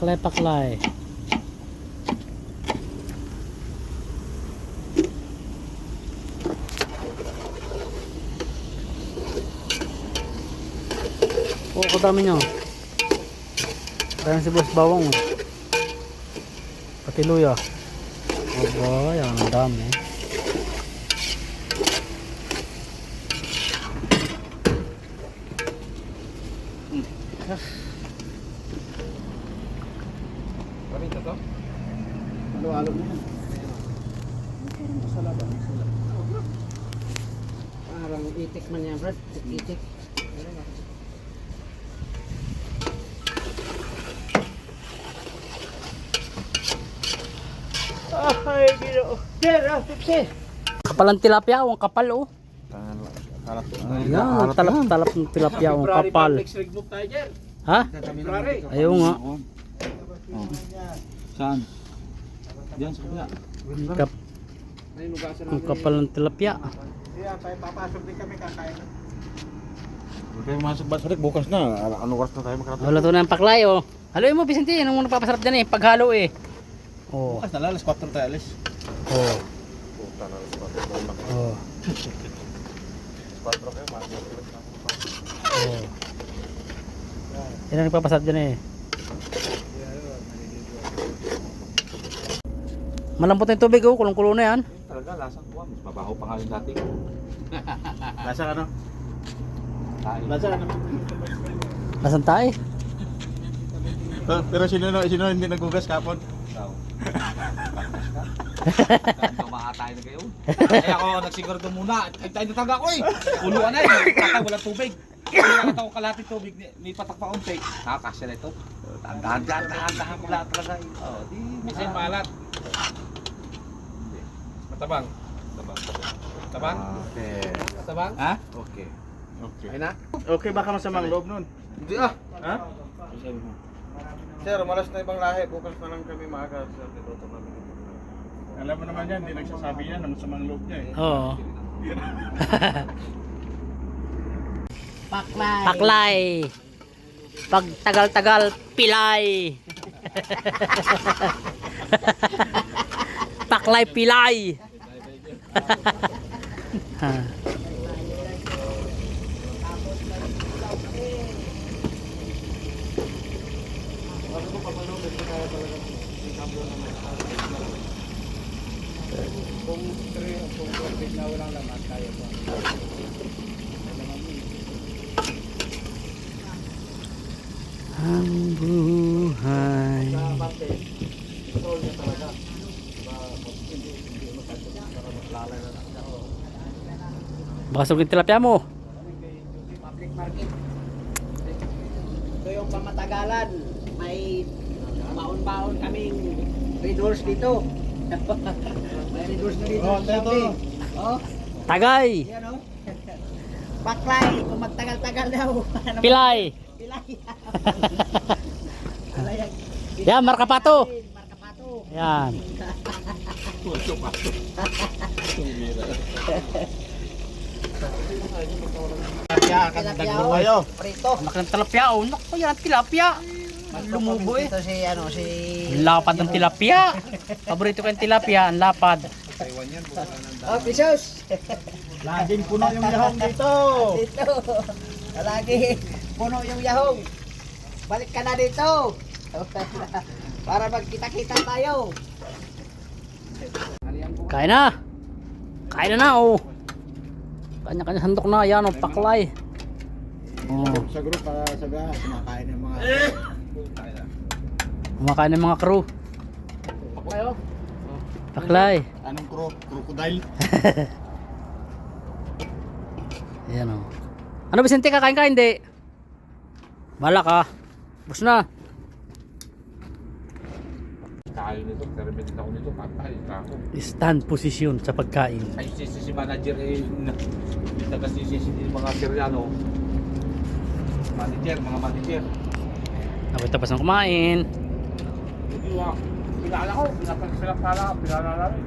Paklay, paklay. Oh, kadami nyo. Kaya si boss bawang. Pati luya. Aba, yan ang dami. Parito to? Halo-halo na yan. Masala ba? Masala. Parang itik man yan, Brad. Itik. Ay, gino. Sir, Pepsi. Kapal ang tilapia, ang kapal oh. Ayan, Talap talap ng tilapia, ang kapal. Ha? Ayaw nga. Saan? Diyan sa kanya. Kap ang kapal ng tilapia. Papasok din kami kakain. Okay, masok ba sa bukas na? Ano oras na tayo makarating? Wala to na ang paklay oh. Haluin mo Vicente, yan ang muna papasarap dyan eh. Paghalo eh. Oh. Bukas na lang, alas 4 tayo alis. Oh. Puta na, alas 4 tayo lang. Oh. 4 kayo, masok. Oh. Yan ang nagpapasarap dyan eh. Malambot na yung tubig oh, kulong-kulo na yan. Talaga, lasang kuha. Mas mabaho pa nga yung dati. Lasang ano? Lasang ano? Lasang tayo. Pero sino hindi nagugas kapon? Ikaw. Kumaatay na kayo. Kaya ako nagsigurado muna. Ay tayo nataga ko eh. Puluan na eh. Tatay walang tubig. Kaya ako kalahati tubig ni patak pa unti. Nakakasya na ito. Dahan-dahan ko lahat talaga eh. Oh, di minsan malat. Matabang. Matabang? Okay. Matabang? Ha? Okay. Okay. Ay na? Okay baka masamang loob nun? Hindi ah. Ha? Sir, malas na ibang lahi. Bukas na lang kami maaga. Sir, niluto kami. Alam mo naman yan, hindi nagsasabi yan na masamang loob niya eh. Oo. Paklay. Paklay. Pag tagal-tagal, pilay. Paklay, pilay. Kung 3 o kung 4 na walang laman, tayo pa. Ang buhay. Control niya talaga. Hindi makasok para maslalay na lang. Baka sugin tilapia mo. Public market. Ito yung pamatagalan. May baon-baon kaming Red Horse dito. May Red Horse na dito. Oh, sa teto. sabi. Oh, Tagay. yan o. Paklay. Kung magtagal-tagal daw. Ano Pilay. Pilay. Pilay. Yan, marka pato. Marka pato. Yan. Kaya, kadagdag kayo. Prito. Laki ng tilapia. Oh, naku, yan ang tilapia. Lumubo eh. Ito si ano si Ang lapad ng tilapia. Paborito ko yung tilapia, ang lapad. Oh, Pisos. Laging puno yung yahong dito. Dito. Lagi puno yung yahong. Balik ka na dito. Para magkita-kita tayo. Kain na. Kain na na, oh. Kanya-kanya sandok na. Yan, oh, paklay. Oh. Sa group, sa gas, kumakain ng mga... Kumakain ng mga crew. Paklay. Anong crocodile? Ayan o. Ano Vicente, kakain ka hindi? Bala ka. Bus na. Kain nito, permit ako nito, kakain ka ako. Stand position sa pagkain. Ay, si manager eh, taga-sisi mga Siriano. Mga manager. Ako tapos ng kumain. Hindi wa, pinala ko, pinapagsalap pala, pinala namin.